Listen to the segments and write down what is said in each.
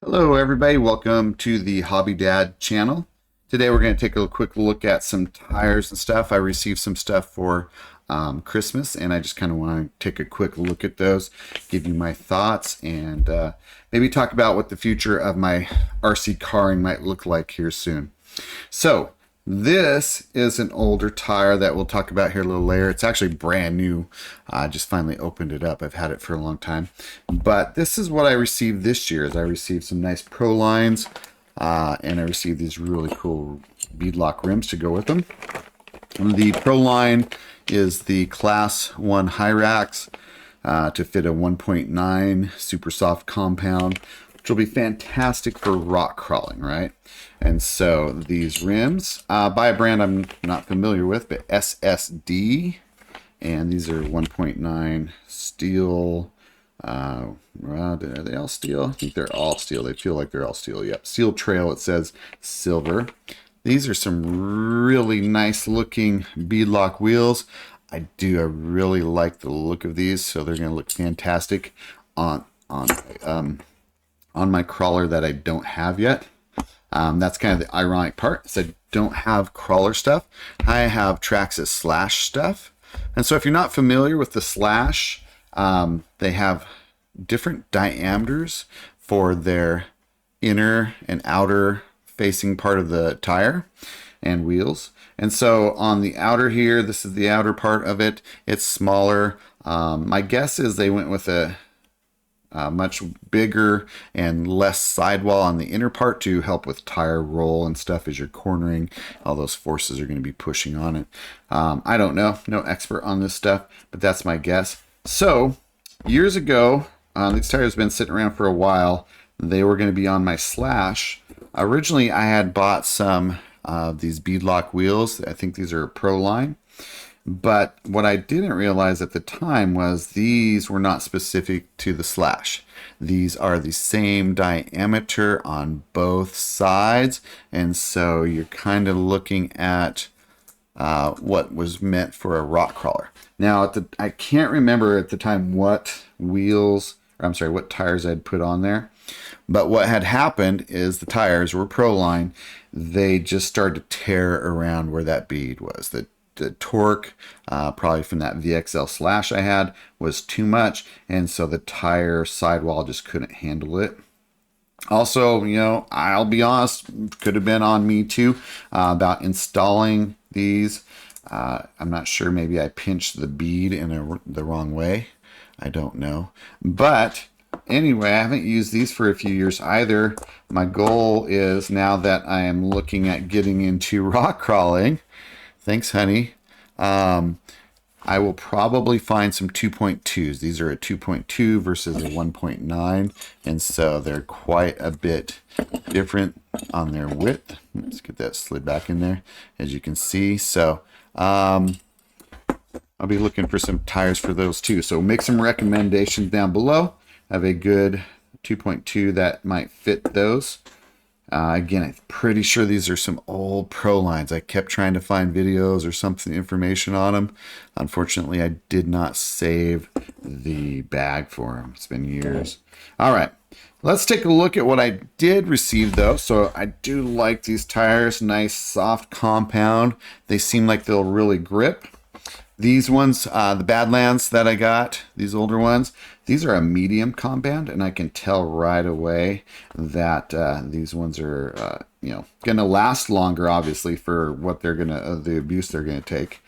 Hello everybody, welcome to the Hobby Dad channel. Today we're going to take a quick look at some tires and stuff. I received some stuff for Christmas and I just kind of want to take a quick look at those, give you my thoughts, and maybe talk about what the future of my RC carring might look like here soon. So this is an older tire that we'll talk about here a little later. It's actually brand new. I just finally opened it up. I've had it for a long time. But this is what I received this year. Is I received some nice Pro lines, and I received these really cool beadlock rims to go with them. The Pro line is the Class 1 Hyrax to fit a 1.9 super soft compound, which will be fantastic for rock crawling, right? And so these rims, by a brand I'm not familiar with, but SSD, and these are 1.9 steel. Are they all steel? I think they're all steel. They feel like they're all steel. Yep, Steel Trail, it says silver. These are some really nice looking beadlock wheels. I really like the look of these, so they're going to look fantastic on my crawler that I don't have yet. That's kind of the ironic part, is I don't have crawler stuff. I have Traxxas Slash stuff. And so if you're not familiar with the Slash, they have different diameters for their inner and outer facing part of the tire and wheels. And so on the outer here, this is the outer part of it. It's smaller. My guess is they went with a much bigger and less sidewall on the inner part to help with tire roll and stuff as you're cornering. All those forces are going to be pushing on it. I don't know, no expert on this stuff, but that's my guess. So years ago, these tires have been sitting around for a while. They were going to be on my Slash. Originally, I had bought some of these beadlock wheels. I think these are a Pro line. But what I didn't realize at the time was these were not specific to the Slash. These are the same diameter on both sides, and so you're kind of looking at what was meant for a rock crawler. Now, I can't remember at the time what what tires I'd put on there. But what had happened is the tires were Pro line. They just started to tear around where that bead was. The torque, probably from that VXL Slash I had, was too much, and so the tire sidewall just couldn't handle it. Also, I'll be honest, could have been on me too about installing these. I'm not sure, maybe I pinched the bead in the wrong way. I don't know. But anyway, I haven't used these for a few years either. My goal is, now that I am looking at getting into rock crawling, thanks, honey. I will probably find some 2.2s. These are a 2.2 versus a 1.9, and so they're quite a bit different on their width. Let's get that slid back in there, as you can see. So I'll be looking for some tires for those too. So make some recommendations down below. I have a good 2.2 that might fit those. Again, I'm pretty sure these are some old Pro lines. I kept trying to find videos or something, information on them. Unfortunately, I did not save the bag for them. It's been years. All right, let's take a look at what I did receive though. So I do like these tires, nice soft compound. They seem like they'll really grip. These ones, the Badlands that I got, these older ones, these are a medium compound, and I can tell right away that these ones are, going to last longer, obviously, for what they're the abuse they're gonna take.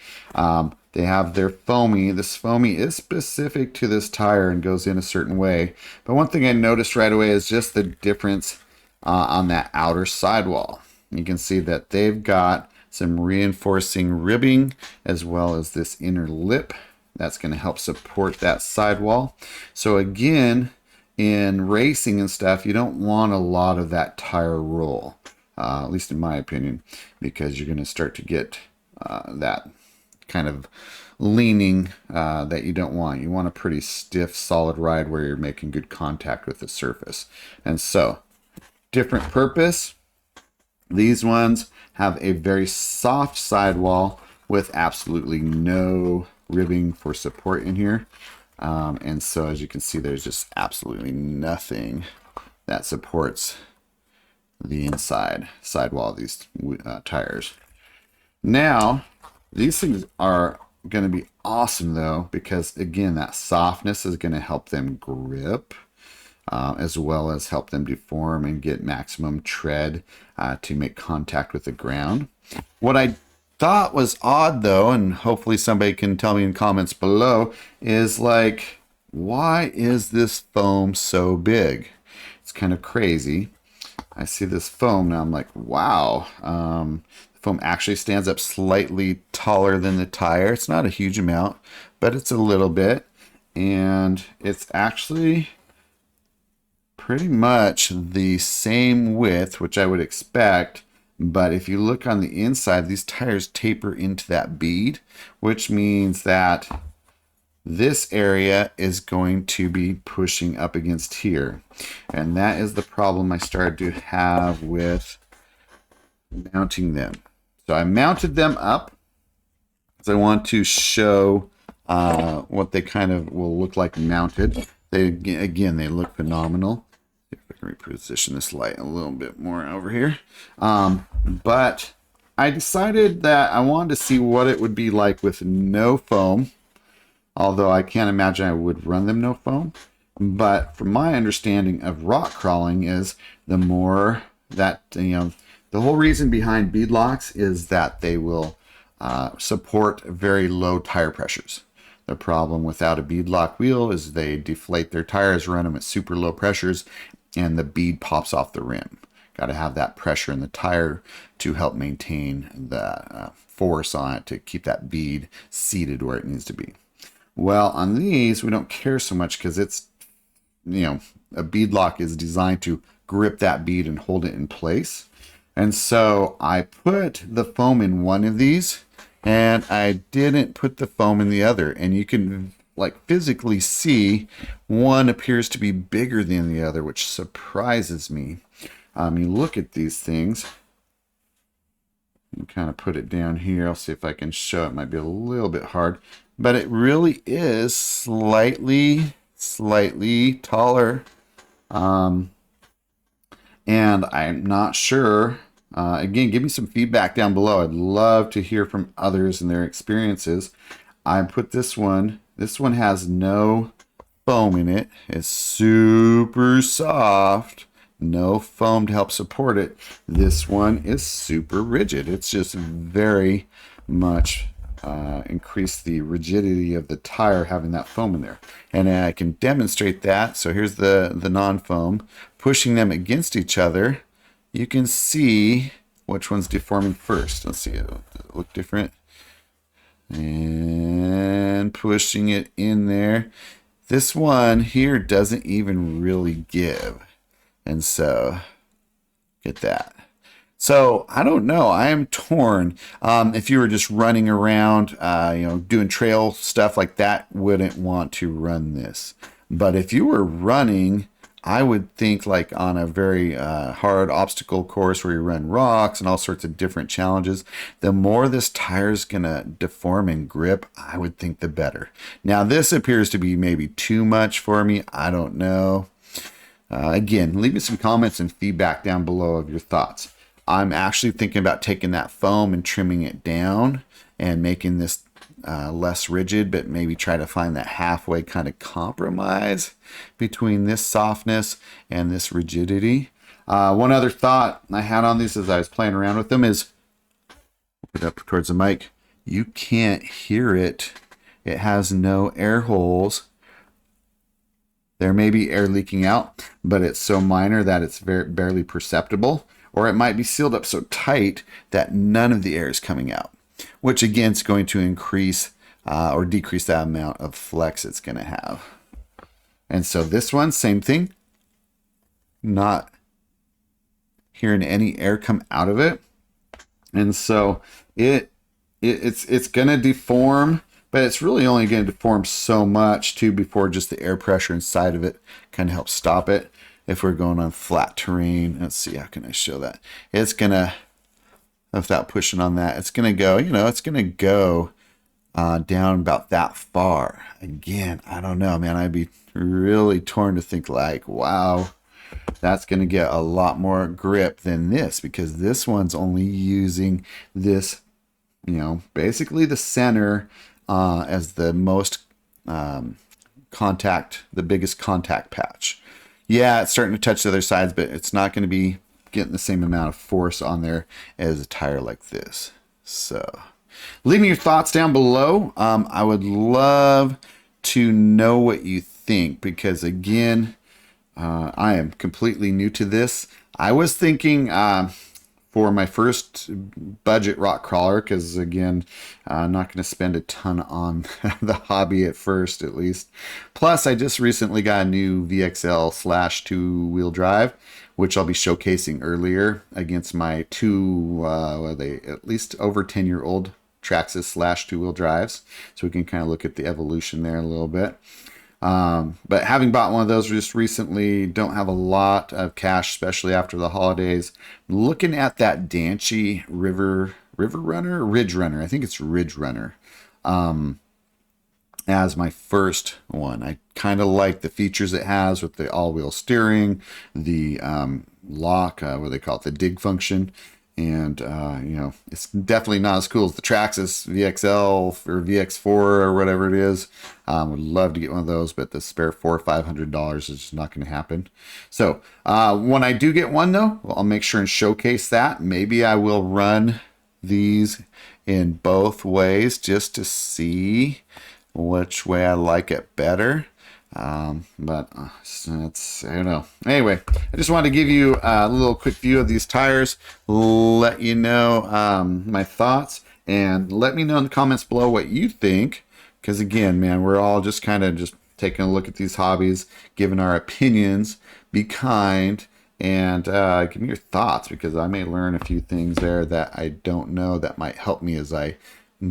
They have their foamy. This foamy is specific to this tire and goes in a certain way. But one thing I noticed right away is just the difference on that outer sidewall. You can see that they've got some reinforcing ribbing as well as this inner lip that's going to help support that sidewall. So again, in racing and stuff, you don't want a lot of that tire roll, at least in my opinion, because you're going to start to get that kind of leaning that you don't want. You want a pretty stiff, solid ride where you're making good contact with the surface. And so, different purpose. These ones have a very soft sidewall with absolutely no ribbing for support in here. And so as you can see, there's just absolutely nothing that supports the inside sidewall of these tires. Now, these things are going to be awesome though, because again, that softness is going to help them grip, as well as help them deform and get maximum tread to make contact with the ground. What I thought was odd though, and hopefully somebody can tell me in comments below, is like, why is this foam so big? It's kind of crazy. I see this foam now, I'm like, wow. The foam actually stands up slightly taller than the tire. It's not a huge amount, but it's a little bit. And it's actually pretty much the same width, which I would expect. But if you look on the inside, these tires taper into that bead, which means that this area is going to be pushing up against here. And that is the problem I started to have with mounting them. So I mounted them up because I want to show what they kind of will look like mounted. They look phenomenal. See if I can reposition this light a little bit more over here. But I decided that I wanted to see what it would be like with no foam. Although I can't imagine I would run them no foam. But from my understanding of rock crawling is the more that, the whole reason behind beadlocks is that they will support very low tire pressures. The problem without a beadlock wheel is they deflate their tires, run them at super low pressures, and the bead pops off the rim. Got to have that pressure in the tire to help maintain the force on it to keep that bead seated where it needs to be. Well, on these, we don't care so much because it's, a beadlock is designed to grip that bead and hold it in place. And so I put the foam in one of these and I didn't put the foam in the other. And you can physically see one appears to be bigger than the other, which surprises me. You look at these things. Kind of put it down here. I'll see if I can show it. Might be a little bit hard, but it really is slightly taller. And I'm not sure. Again, give me some feedback down below. I'd love to hear from others and their experiences. I put this one. This one has no foam in it. It's super soft. No foam to help support it. This one is super rigid. It's just very much increased the rigidity of the tire having that foam in there. And I can demonstrate that. So here's the non-foam. Pushing them against each other, you can see which one's deforming first. Let's see, it'll look different. And pushing it in there. This one here doesn't even really give. And so, get that. So, I don't know. I am torn. If you were just running around, doing trail stuff like that, wouldn't want to run this. But if you were running, I would think on a very hard obstacle course where you run rocks and all sorts of different challenges, the more this tire's going to deform and grip, I would think the better. Now, this appears to be maybe too much for me. I don't know. Again, leave me some comments and feedback down below of your thoughts. I'm actually thinking about taking that foam and trimming it down and making this less rigid, but maybe try to find that halfway kind of compromise between this softness and this rigidity. One other thought I had on these as I was playing around with them is, put it up towards the mic, you can't hear it. It has no air holes. There may be air leaking out, but it's so minor that it's barely perceptible, or it might be sealed up so tight that none of the air is coming out, which again is going to increase or decrease the amount of flex it's going to have. And so this one, same thing, not hearing any air come out of it. And so it's going to deform. But it's really only going to deform so much too before just the air pressure inside of it kind of helps stop it. If we're going on flat terrain, let's see, how can I show that? It's going to, without pushing on that, it's going to go, it's going to go down about that far. Again, I don't know, man. I'd be really torn to think wow, that's going to get a lot more grip than this, because this one's only using this, basically the center as the most the biggest contact patch. Yeah, it's starting to touch the other sides, but it's not going to be getting the same amount of force on there as a tire like this. So leave me your thoughts down below. I would love to know what you think, because again, I am completely new to this. I was thinking for my first budget rock crawler, because again, I'm not going to spend a ton on the hobby at first, at least. Plus, I just recently got a new VXL / two-wheel drive, which I'll be showcasing earlier against my two, at least over 10-year-old Traxxas / two-wheel drives. So we can kind of look at the evolution there a little bit. But having bought one of those just recently, don't have a lot of cash, especially after the holidays. Looking at that Danchi Ridge Runner. I think it's Ridge Runner. As my first one. I kind of like the features it has with the all-wheel steering, the lock, what do they call it, the dig function. And, it's definitely not as cool as the Traxxas VXL or VX4 or whatever it is. Would love to get one of those, but the spare $400 or $500 is just not going to happen. So when I do get one, though, I'll make sure and showcase that. Maybe I will run these in both ways just to see which way I like it better. But it's, I don't know. Anyway, I just wanted to give you a little quick view of these tires, let you know my thoughts, and let me know in the comments below what you think. Because again, man, we're all just kind of just taking a look at these hobbies, giving our opinions. Be kind and give me your thoughts, because I may learn a few things there that I don't know that might help me as I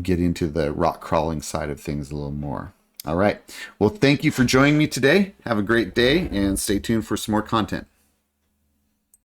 get into the rock crawling side of things a little more. All right. Well, thank you for joining me today. Have a great day and stay tuned for some more content.